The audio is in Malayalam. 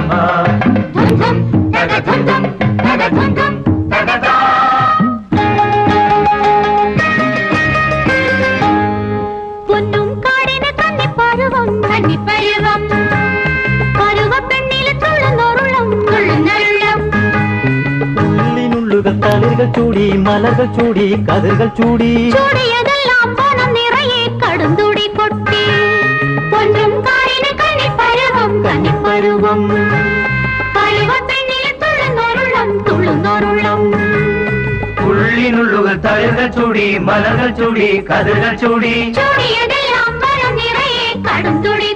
ധമ ധം ധം തക ധം ധം തക ധം ധം തക ധ. പൊന്നും കാടിന് കന്നിപ്പരുവം കന്നിപ്പരുവം പരുവപ്പെണ്ണിൽ തുള്ളുന്നൊരുളം തുള്ളുന്നൊരുളം. ഉള്ളിനുള്ളുകൾ തളിർകൾ ചൂടി മലകൾ ചൂടി കതിർകൾ ചൂടി ചൂടിയതെല്ലാം പണം നിറയെ കടുംതുടി കൊട്ടി. പൊന്നും കാടിന് കന്നിപ്പരുവം കന്നിപ്പരുവം പരുവപ്പെണ്ണിൽ തുള്ളുന്നൊരുളം തുള്ളുന്നൊരുളം. ഉള്ളിനുള്ളുകൾ തളിർകൾ ചൂടി മലകൾ ചൂടി കതിർകൾ ചൂടി ചൂടിയതെല്ലാം പണം നിറയെ കടുംതുടി